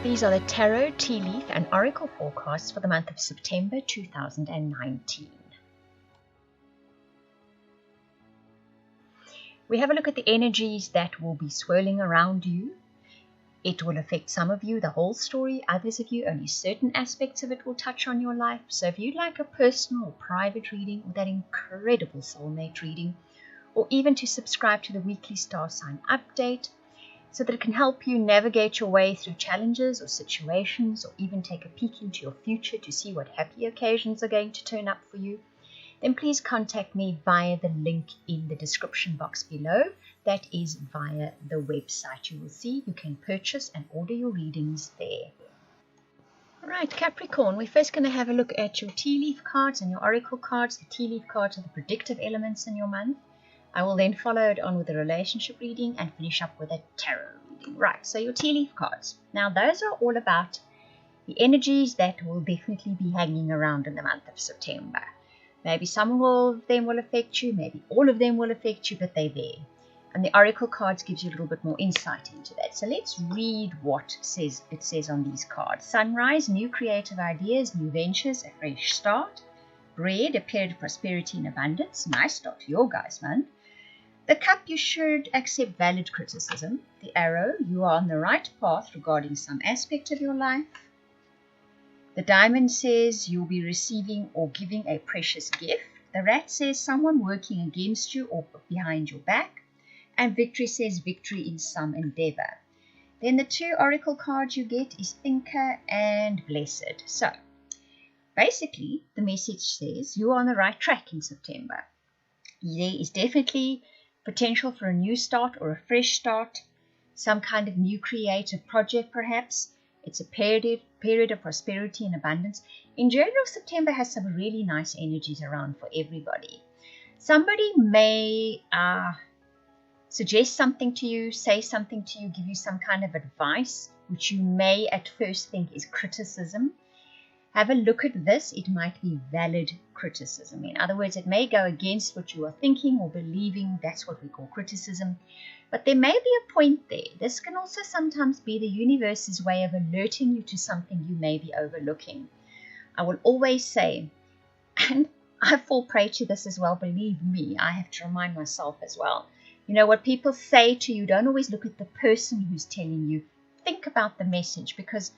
These are the Tarot, Tea Leaf and Oracle forecasts for the month of September 2019. We have a look at the energies that will be swirling around you. It will affect some of you, the whole story. Others of you, only certain aspects of it will touch on your life. So if you'd like a personal or private reading, or that incredible soulmate reading, or even to subscribe to the weekly star sign update, so that it can help you navigate your way through challenges or situations, or even take a peek into your future to see what happy occasions are going to turn up for you, then please contact me via the link in the description box below. That is via the website. You will see you can purchase and order your readings there. Alright, Capricorn, we're first going to have a look at your tea leaf cards and your oracle cards. The tea leaf cards are the predictive elements in your month. I will then follow it on with a relationship reading and finish up with a tarot reading. Right, so your tea leaf cards. Now, those are all about the energies that will definitely be hanging around in the month of September. Maybe some of them will affect you, maybe all of them will affect you, but they're there. And the oracle cards gives you a little bit more insight into that. So let's read what it says on these cards. Sunrise, new creative ideas, new ventures, a fresh start. Bread, a period of prosperity and abundance. Nice start to your guys' month. The cup, you should accept valid criticism. The arrow, you are on the right path regarding some aspect of your life. The diamond says you'll be receiving or giving a precious gift. The rat says someone working against you or behind your back. And victory says victory in some endeavor. Then the two oracle cards you get is thinker and blessed. So basically the message says you are on the right track in September. There is definitely potential for a new start or a fresh start, some kind of new creative project perhaps. It's a period of prosperity and abundance. In general, September has some really nice energies around for everybody. Somebody may suggest something to you, say something to you, give you some kind of advice, which you may at first think is criticism. Have a look at this. It might be valid criticism. In other words, it may go against what you are thinking or believing. That's what we call criticism. But there may be a point there. This can also sometimes be the universe's way of alerting you to something you may be overlooking. I will always say, and I fall prey to this as well, believe me, I have to remind myself as well. You know, what people say to you, don't always look at the person who's telling you. Think about the message, because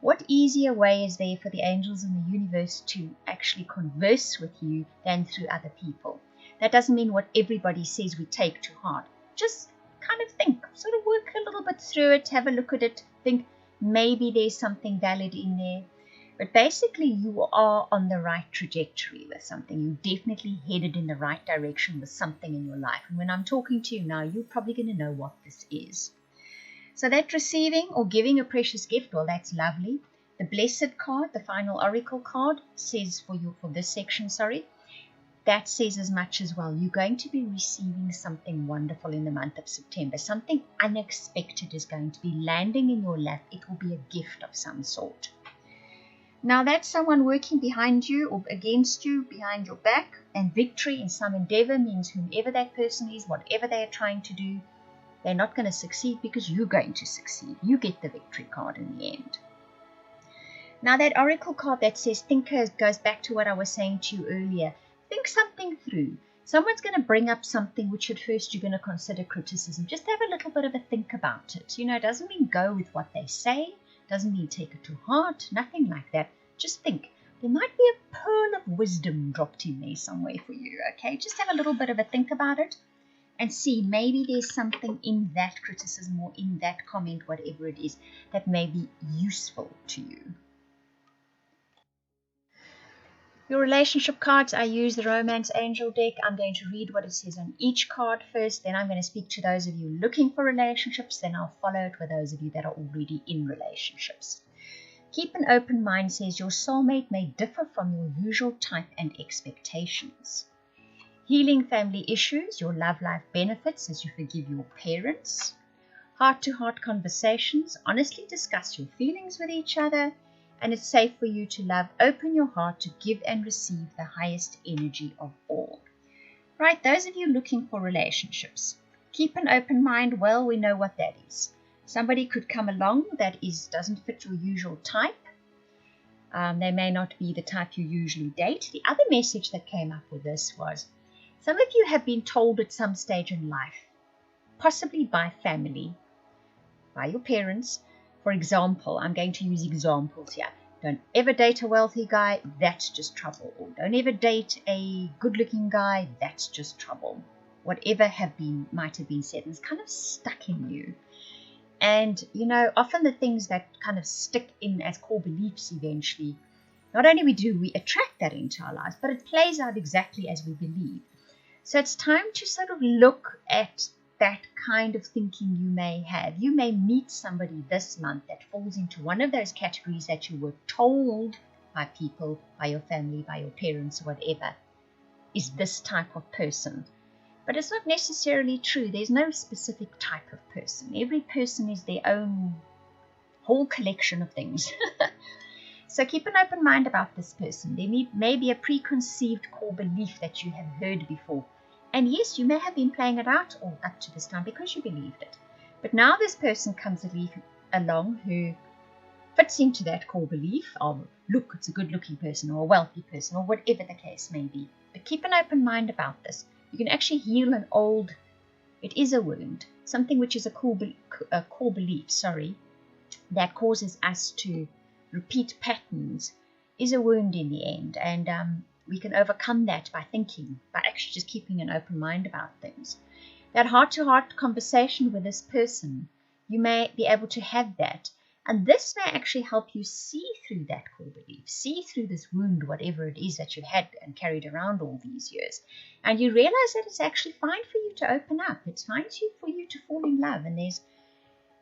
what easier way is there for the angels in the universe to actually converse with you than through other people? That doesn't mean what everybody says we take to heart. Just kind of think, sort of work a little bit through it, have a look at it, think maybe there's something valid in there. But basically you are on the right trajectory with something. You're definitely headed in the right direction with something in your life. And when I'm talking to you now, you're probably going to know what this is. So that receiving or giving a precious gift, well, that's lovely. The blessed card, the final oracle card, says for this section, that says as much as well. You're going to be receiving something wonderful in the month of September. Something unexpected is going to be landing in your lap. It will be a gift of some sort. Now that's someone working behind you or against you, behind your back. And victory in some endeavor means whomever that person is, whatever they are trying to do, they're not going to succeed because you're going to succeed. You get the victory card in the end. Now that oracle card that says thinker goes back to what I was saying to you earlier. Think something through. Someone's going to bring up something which at first you're going to consider criticism. Just have a little bit of a think about it. You know, it doesn't mean go with what they say. Doesn't mean take it to heart. Nothing like that. Just think. There might be a pearl of wisdom dropped in there somewhere for you. Okay, just have a little bit of a think about it. And see, maybe there's something in that criticism or in that comment, whatever it is, that may be useful to you. Your relationship cards, I use the Romance Angel deck. I'm going to read what it says on each card first. Then I'm going to speak to those of you looking for relationships. Then I'll follow it with those of you that are already in relationships. Keep an open mind says your soulmate may differ from your usual type and expectations. Healing family issues, your love life benefits as you forgive your parents. Heart-to-heart conversations, honestly discuss your feelings with each other, and it's safe for you to love. Open your heart to give and receive the highest energy of all. Right, those of you looking for relationships, keep an open mind. Well, we know what that is. Somebody could come along that doesn't fit your usual type. They may not be the type you usually date. The other message that came up with this was, some of you have been told at some stage in life, possibly by family, by your parents. For example, I'm going to use examples here. Don't ever date a wealthy guy, that's just trouble. Or don't ever date a good-looking guy, that's just trouble. Whatever might have been said, and it's kind of stuck in you. And, often the things that kind of stick in as core beliefs eventually, not only do we attract that into our lives, but it plays out exactly as we believe. So it's time to sort of look at that kind of thinking you may have. You may meet somebody this month that falls into one of those categories that you were told by people, by your family, by your parents, whatever, is this type of person. But it's not necessarily true. There's no specific type of person. Every person is their own whole collection of things. So keep an open mind about this person. There may be a preconceived core belief that you have heard before. And yes, you may have been playing it out all up to this time because you believed it. But now this person comes along who fits into that core belief of, look, it's a good-looking person or a wealthy person or whatever the case may be. But keep an open mind about this. You can actually heal it is a wound, something which is a core belief, that causes us to repeat patterns, is a wound in the end. And we can overcome that by actually just keeping an open mind about things. That heart-to-heart conversation with this person, you may be able to have that. And this may actually help you see through that core belief, see through this wound, whatever it is that you had and carried around all these years. And you realize that it's actually fine for you to open up. It's fine for you to fall in love. And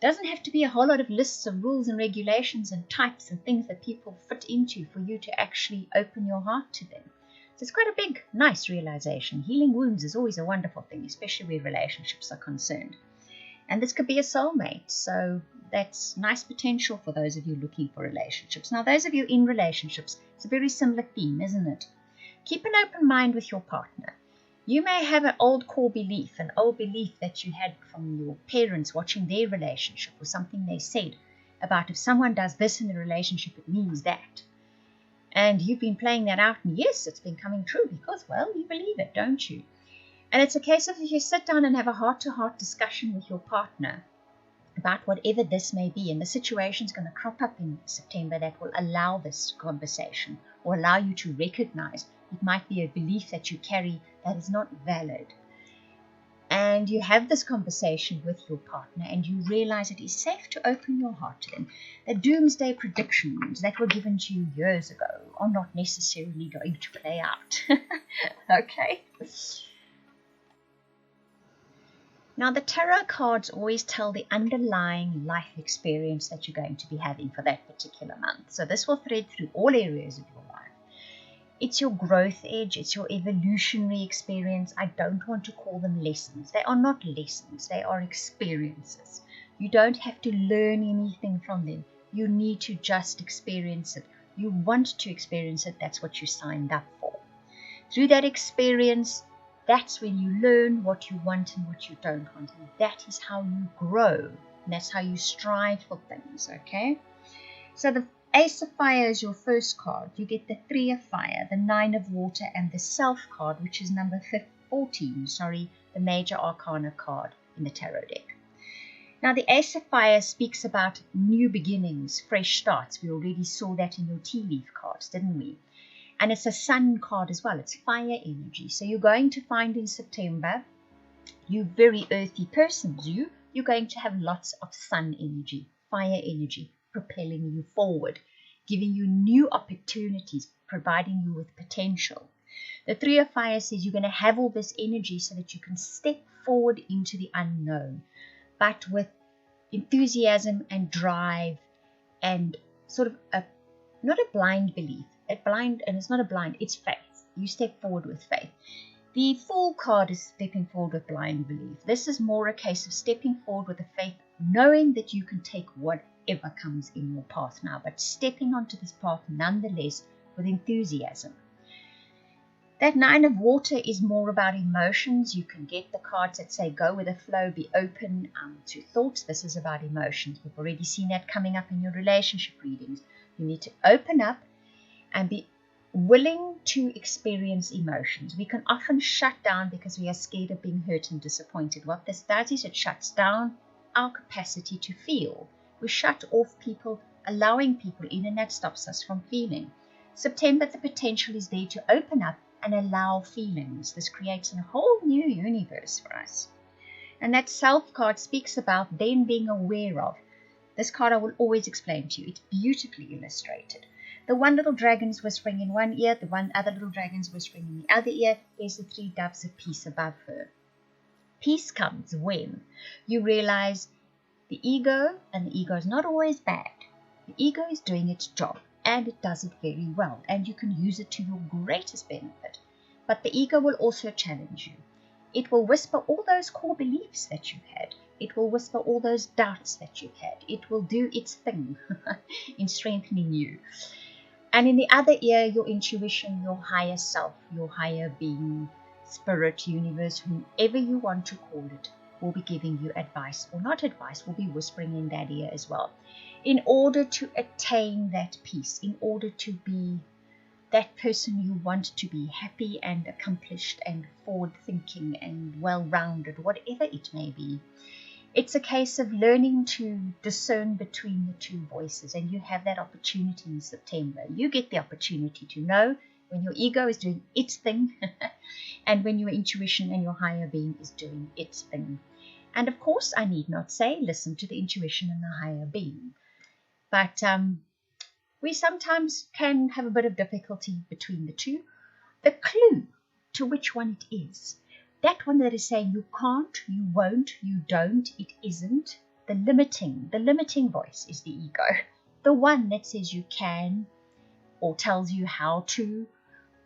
doesn't have to be a whole lot of lists of rules and regulations and types and things that people fit into for you to actually open your heart to them. So it's quite a big, nice realization. Healing wounds is always a wonderful thing, especially where relationships are concerned. And this could be a soulmate, so that's nice potential for those of you looking for relationships. Now, those of you in relationships, it's a very similar theme, isn't it? Keep an open mind with your partner. You may have an old core belief, that you had from your parents watching their relationship or something they said about if someone does this in the relationship, it means that. And you've been playing that out, and yes, it's been coming true because, well, you believe it, don't you? And it's a case of if you sit down and have a heart-to-heart discussion with your partner about whatever this may be, and the situation's going to crop up in September that will allow this conversation or allow you to recognize it might be a belief that you carry that is not valid. And you have this conversation with your partner and you realize it is safe to open your heart to them. The doomsday predictions that were given to you years ago are not necessarily going to play out. Okay? Now, the tarot cards always tell the underlying life experience that you're going to be having for that particular month. So this will thread through all areas of your life. It's your growth edge. It's your evolutionary experience. I don't want to call them lessons. They are not lessons. They are experiences. You don't have to learn anything from them. You need to just experience it. You want to experience it. That's what you signed up for. Through that experience, that's when you learn what you want and what you don't want. And that is how you grow. And that's how you strive for things, okay? So the Ace of Fire is your first card. You get the 3 of Fire, the 9 of Water, and the Self card, which is number 14. The Major Arcana card in the tarot deck. Now, the Ace of Fire speaks about new beginnings, fresh starts. We already saw that in your tea leaf cards, didn't we? And it's a sun card as well. It's fire energy. So you're going to find in September, you very earthy persons, you're going to have lots of sun energy, fire energy, propelling you forward, giving you new opportunities, providing you with potential. The 3 of Fire says you're going to have all this energy so that you can step forward into the unknown, but with enthusiasm and drive and sort of not a blind belief. It's not a blind, it's faith. You step forward with faith. The Fool card is stepping forward with blind belief. This is more a case of stepping forward with a faith, knowing that you can take whatever comes in your path now, but stepping onto this path nonetheless with enthusiasm. That Nine of Water is more about emotions. You can get the cards that say go with the flow, be open to thoughts. This is about emotions. We've already seen that coming up in your relationship readings. You need to open up and be willing to experience emotions. We can often shut down because we are scared of being hurt and disappointed. What this does is it shuts down our capacity to feel. We shut off people, allowing people in, and that stops us from feeling. September, the potential is there to open up and allow feelings. This creates a whole new universe for us. And that Self card speaks about then being aware of. This card I will always explain to you. It's beautifully illustrated. The one little dragon is whispering in one ear, the one other little dragon is whispering in the other ear. There's the three doves of peace above her. Peace comes when you realize the ego, and the ego is not always bad. The ego is doing its job, and it does it very well, and you can use it to your greatest benefit. But the ego will also challenge you. It will whisper all those core beliefs that you had. It will whisper all those doubts that you had. It will do its thing in strengthening you. And in the other ear, your intuition, your higher self, your higher being, spirit, universe, whomever you want to call it, will be giving you advice, or not advice, will be whispering in that ear as well, in order to attain that peace, in order to be that person you want to be, happy and accomplished and forward-thinking and well-rounded, whatever it may be. It's a case of learning to discern between the two voices, and you have that opportunity in September. You get the opportunity to know when your ego is doing its thing and when your intuition and your higher being is doing its thing. And of course, I need not say, listen to the intuition and the higher being. But we sometimes can have a bit of difficulty between the two. The clue to which one it is, that one that is saying you can't, you won't, you don't, it isn't, the limiting voice is the ego. The one that says you can, or tells you how to,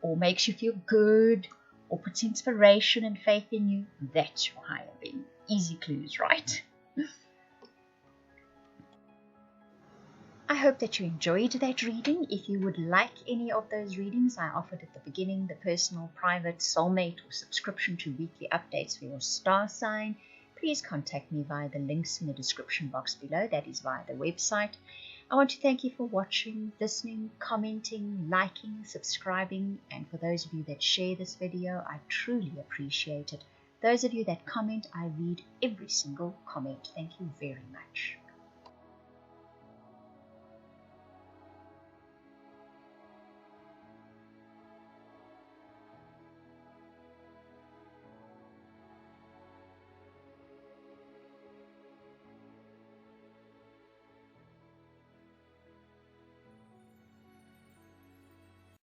or makes you feel good, or puts inspiration and faith in you, that's your higher being. Easy clues, right? I hope that you enjoyed that reading. If you would like any of those readings I offered at the beginning, the personal, private, soulmate, or subscription to weekly updates for your star sign, please contact me via the links in the description box below. That is via the website. I want to thank you for watching, listening, commenting, liking, subscribing, and for those of you that share this video, I truly appreciate it. Those of you that comment, I read every single comment. Thank you very much.